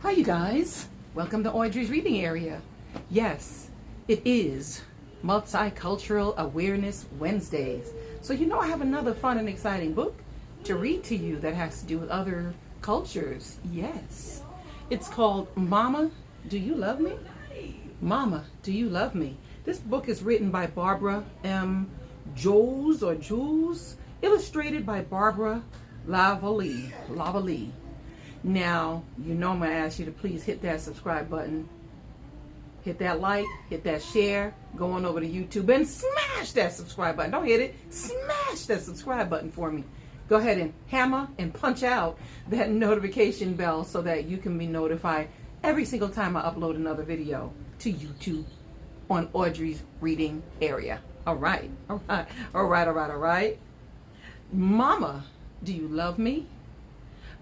Hi, you guys. Welcome to Audrey's reading area. Yes, it is Multicultural Awareness Wednesdays. So I have another fun and exciting book to read to you that has to do with other cultures. Yes. It's called Mama, Do You Love Me? Mama, Do You Love Me? This book is written by Barbara M. Joosse, illustrated by Barbara Lavallee. Now, I'm going to ask you to please hit that subscribe button, hit that like, hit that share, go on over to YouTube and smash that subscribe button. Don't hit it, smash that subscribe button for me. Go ahead and hammer and punch out that notification bell so that you can be notified every single time I upload another video to YouTube on Audrey's reading area. All right. Mama, do you love me?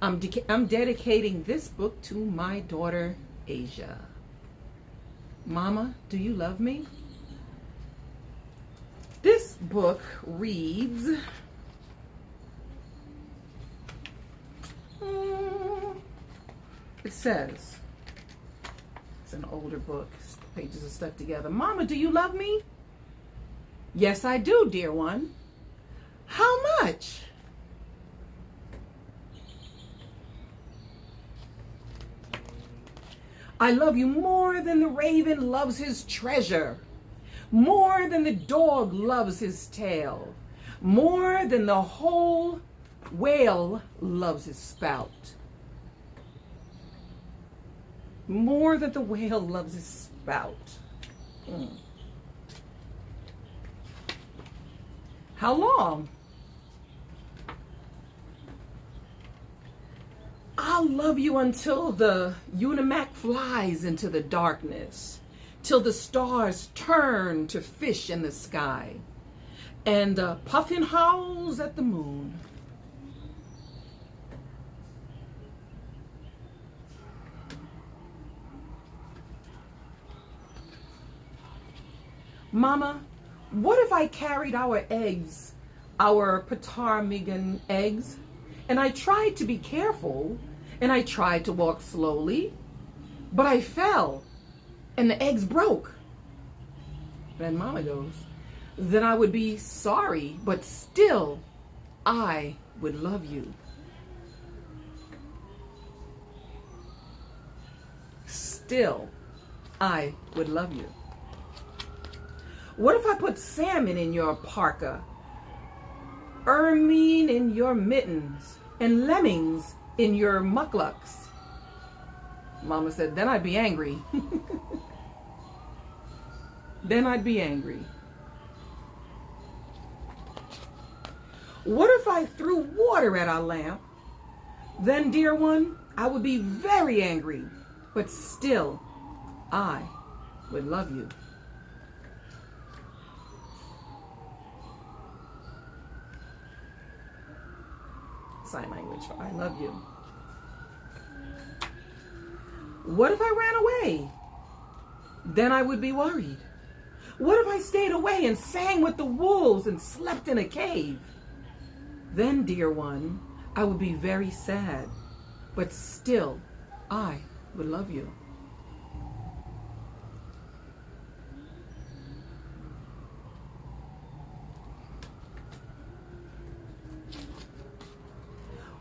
I'm dedicating this book to my daughter, Asia. Mama, do you love me? This book reads, it says, it's an older book, the pages are stuck together. Mama, do you love me? Yes, I do, dear one. How much? I love you more than the raven loves his treasure, more than the dog loves his tail, more than the whole whale loves his spout. More than the whale loves his spout. How long? I'll love you until the Unimac flies into the darkness, till the stars turn to fish in the sky, and the puffin howls at the moon. Mama, what if I carried our eggs, our Ptarmigan eggs, and I tried to be careful, and I tried to walk slowly, but I fell, and the eggs broke? Then Mama goes, then I would be sorry, but still, I would love you. Still, I would love you. What if I put salmon in your parka, ermine in your mittens, and lemmings in your mucklucks? Mama said, then I'd be angry. Then I'd be angry. What if I threw water at our lamp? Then, dear one, I would be very angry, but still, I would love you. Sign language for I love you. What if I ran away? Then I would be worried. What if I stayed away and sang with the wolves and slept in a cave? Then, dear one, I would be very sad, but still I would love you.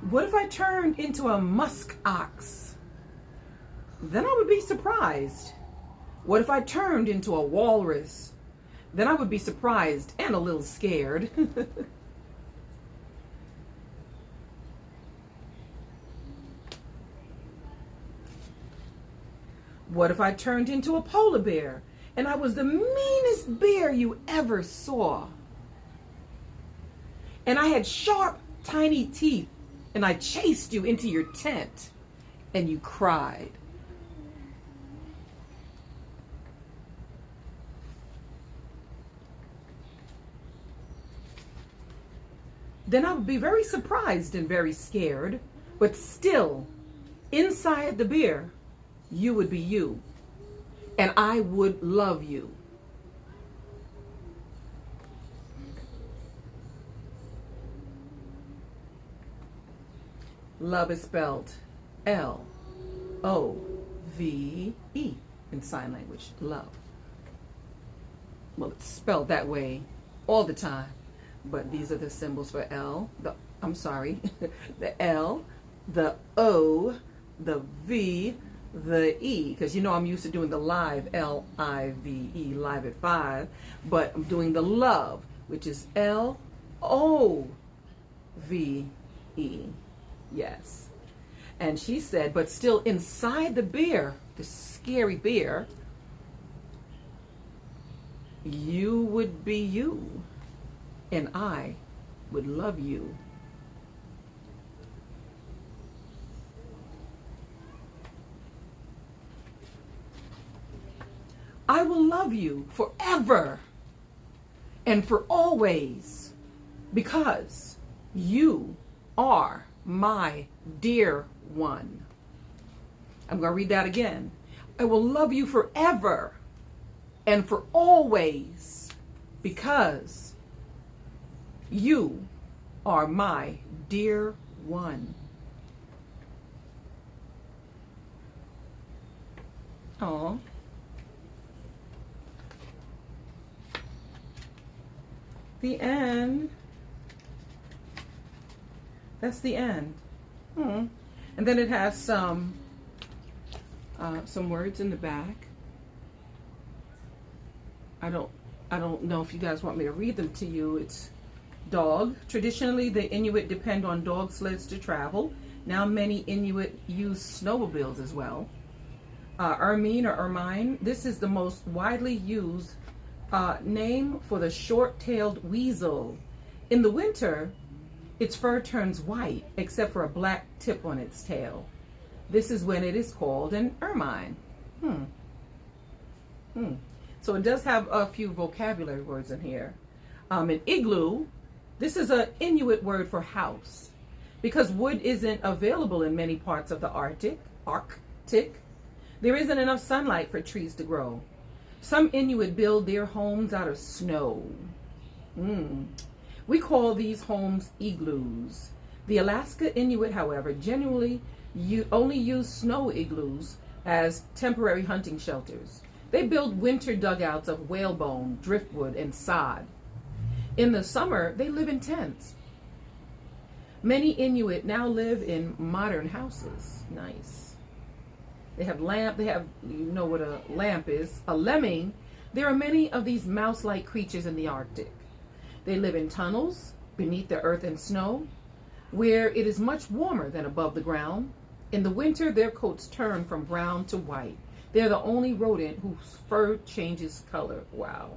What if I turned into a musk ox? Then I would be surprised. What if I turned into a walrus? Then I would be surprised and a little scared. What if I turned into a polar bear and I was the meanest bear you ever saw? And I had sharp, tiny teeth, and I chased you into your tent, and you cried. Then I would be very surprised and very scared, but still, inside the bear, you would be you, and I would love you. Love is spelled L-O-V-E. in sign language, love. Well, it's spelled that way all the time, but these are the symbols for L, the L, the O, the V, the E, because you know I'm used to doing the live, L-I-V-E, live at 5, but I'm doing the love, which is L-O-V-E, yes. And she said, but still inside the bear, the scary bear, you would be you, and I would love you. I will love you forever and for always, because you are my dear one. I'm going to read that again. I will love you forever and for always, because you are my dear one. Aww. The end. That's the end. And then it has some words in the back. I don't know if you guys want me to read them to you. It's dog. Traditionally, the Inuit depend on dog sleds to travel. Now many Inuit use snowmobiles as well. Ermine or ermine. This is the most widely used name for the short-tailed weasel. In the winter, its fur turns white except for a black tip on its tail. This is when it is called an ermine. So it does have a few vocabulary words in here. An igloo, this is an Inuit word for house. Because wood isn't available in many parts of the Arctic, there isn't enough sunlight for trees to grow. Some Inuit build their homes out of snow. We call these homes igloos. The Alaska Inuit, however, generally only use snow igloos as temporary hunting shelters. They build winter dugouts of whalebone, driftwood, and sod. In the summer, they live in tents. Many Inuit now live in modern houses. Nice. They have you know what a lamp is, a lemming. There are many of these mouse-like creatures in the Arctic. They live in tunnels beneath the earth and snow, where it is much warmer than above the ground. In the winter, their coats turn from brown to white. They're the only rodent whose fur changes color. Wow.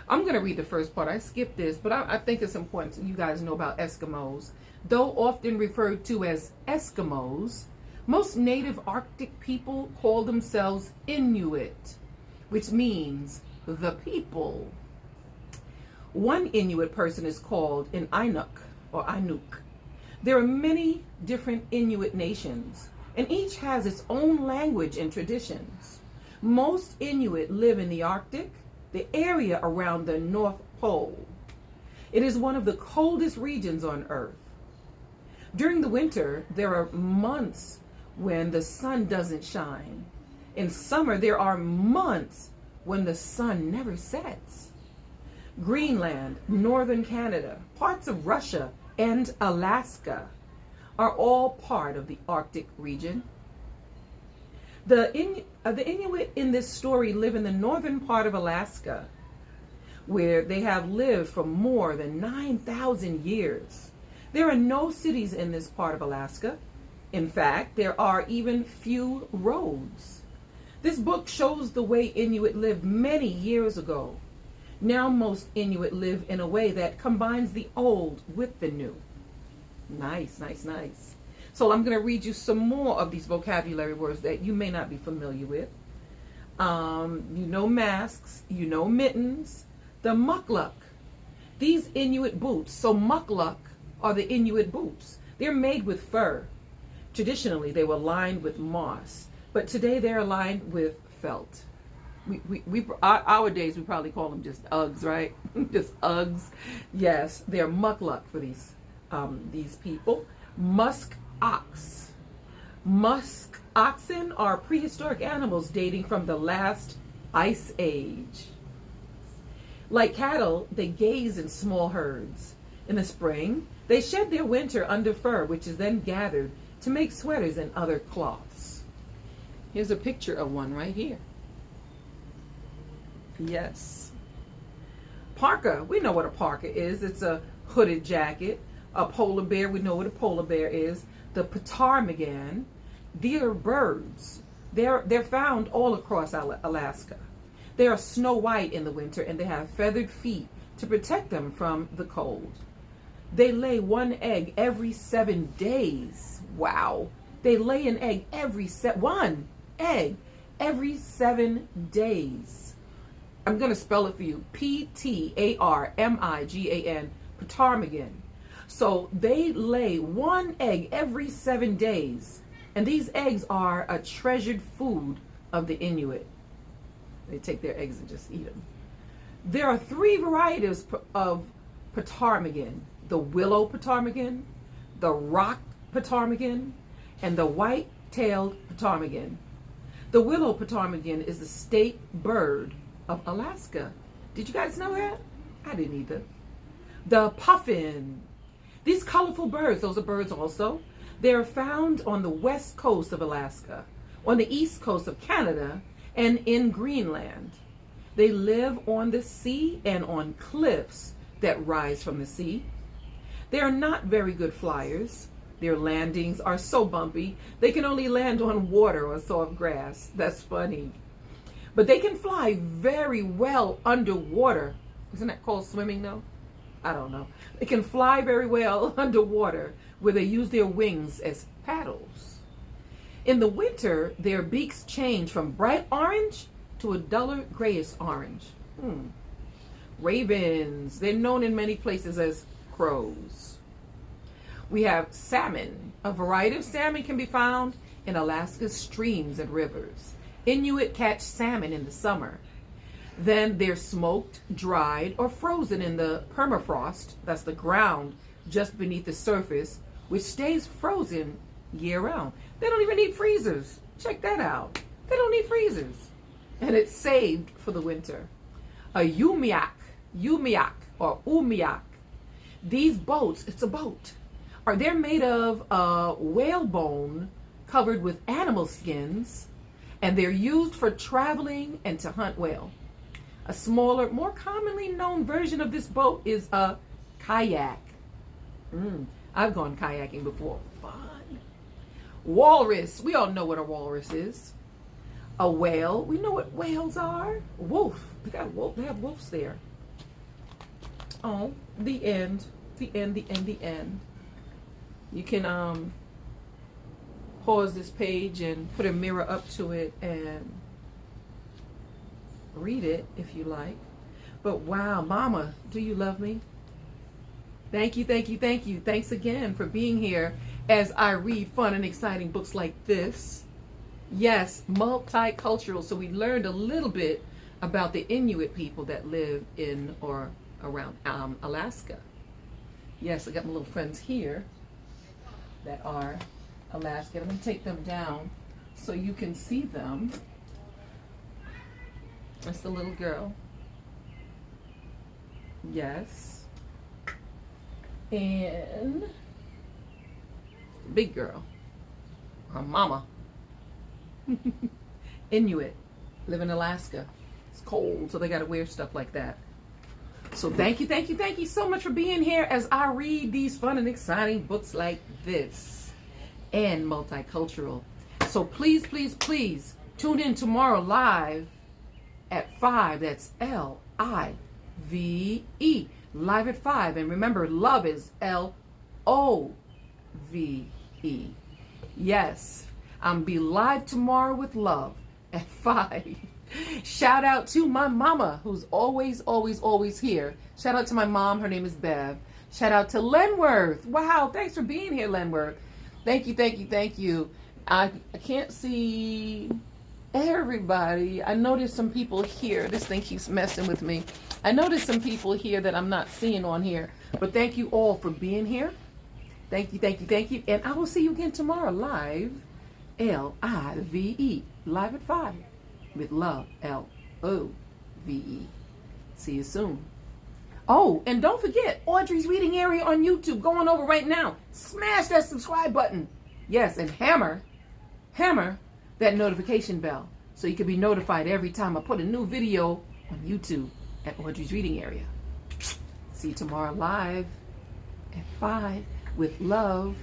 I'm going to read the first part. I skipped this, but I think it's important to you guys know about Eskimos. Though often referred to as Eskimos, most native Arctic people call themselves Inuit, which means the people. One Inuit person is called an Inuk or Inuk. There are many different Inuit nations, and each has its own language and traditions. Most Inuit live in the Arctic, the area around the North Pole. It is one of the coldest regions on Earth. During the winter, there are months when the sun doesn't shine. In summer, there are months when the sun never sets. Greenland, northern Canada, parts of Russia, and Alaska are all part of the Arctic region. The Inuit in this story live in the northern part of Alaska, where they have lived for more than 9,000 years. There are no cities in this part of Alaska. In fact, there are even few roads. This book shows the way Inuit lived many years ago. Now most Inuit live in a way that combines the old with the new. Nice, nice, nice. So I'm going to read you some more of these vocabulary words that you may not be familiar with. You know masks, you know mittens, the mukluk. These Inuit boots, so mukluk are the Inuit boots. They're made with fur. Traditionally, they were lined with moss, but today they're lined with felt. Our days, we probably call them just Uggs, right? Just Uggs. Yes, they're mukluk for these people. Musk ox. Musk oxen are prehistoric animals dating from the last ice age. Like cattle, they graze in small herds. In the spring, they shed their winter under fur, which is then gathered to make sweaters and other cloths. Here's a picture of one right here. Yes. Parka, we know what a parka is. It's a hooded jacket. A polar bear, we know what a polar bear is. The ptarmigan, these are birds. They're found all across Alaska. They are snow white in the winter, and they have feathered feet to protect them from the cold. They lay one egg every 7 days. Wow. They lay an egg one egg every 7 days. I'm going to spell it for you. Ptarmigan, ptarmigan. So they lay one egg every 7 days. And these eggs are a treasured food of the Inuit. They take their eggs and just eat them. There are 3 varieties of ptarmigan: the willow ptarmigan, the rock ptarmigan, and the white-tailed ptarmigan. The willow ptarmigan is the state bird of Alaska. Did you guys know that? I didn't either. The puffin. These colorful birds, those are birds also. They are found on the west coast of Alaska, on the east coast of Canada, and in Greenland. They live on the sea and on cliffs that rise from the sea. They are not very good flyers. Their landings are so bumpy, they can only land on water or soft grass. That's funny. But they can fly very well underwater. Isn't that called swimming though? I don't know. They can fly very well underwater, where they use their wings as paddles. In the winter, their beaks change from bright orange to a duller grayish orange. Ravens, they're known in many places as crows. We have salmon. A variety of salmon can be found in Alaska's streams and rivers. Inuit catch salmon in the summer. Then they're smoked, dried, or frozen in the permafrost, that's the ground just beneath the surface, which stays frozen year-round. They don't even need freezers. Check that out. They don't need freezers. And it's saved for the winter. A umiak, or umiak. These boats, it's a boat, they're made of whalebone covered with animal skins, and they're used for traveling and to hunt whale. A smaller, more commonly known version of this boat is a kayak. I've gone kayaking before. Fun. Walrus. We all know what a walrus is. A whale. We know what whales are. Wolf. They have wolves there. Oh, the end. The end. You can pause this page and put a mirror up to it and read it if you like. But wow, Mama, do you love me? Thank you. Thanks again for being here as I read fun and exciting books like this. Yes, multicultural. So we learned a little bit about the Inuit people that live in or around Alaska. Yes, I got my little friends here that are Alaskan. I'm going to take them down so you can see them. That's the little girl. Yes. And the big girl. Her mama. Inuit. Live in Alaska. It's cold, so they got to wear stuff like that. So thank you so much for being here as I read these fun and exciting books like this and multicultural. So please tune in tomorrow live at 5. That's Live, live at 5. And remember, love is Love. Yes, I'm be live tomorrow with love at 5. Shout out to my mama, who's always here. Shout out to my mom. Her name is Bev. Shout out to Lenworth. Wow, thanks for being here, Lenworth. Thank you. I can't see everybody. I noticed some people here. This thing keeps messing with me. I noticed some people here that I'm not seeing on here. But thank you all for being here. Thank you. And I will see you again tomorrow live L-I-V-E, live at 5, with love, L-O-V-E. See you soon. Oh, and don't forget, Audrey's Reading Area on YouTube, going over right now. Smash that subscribe button. Yes, and hammer that notification bell so you can be notified every time I put a new video on YouTube at Audrey's Reading Area. See you tomorrow live at 5 with love.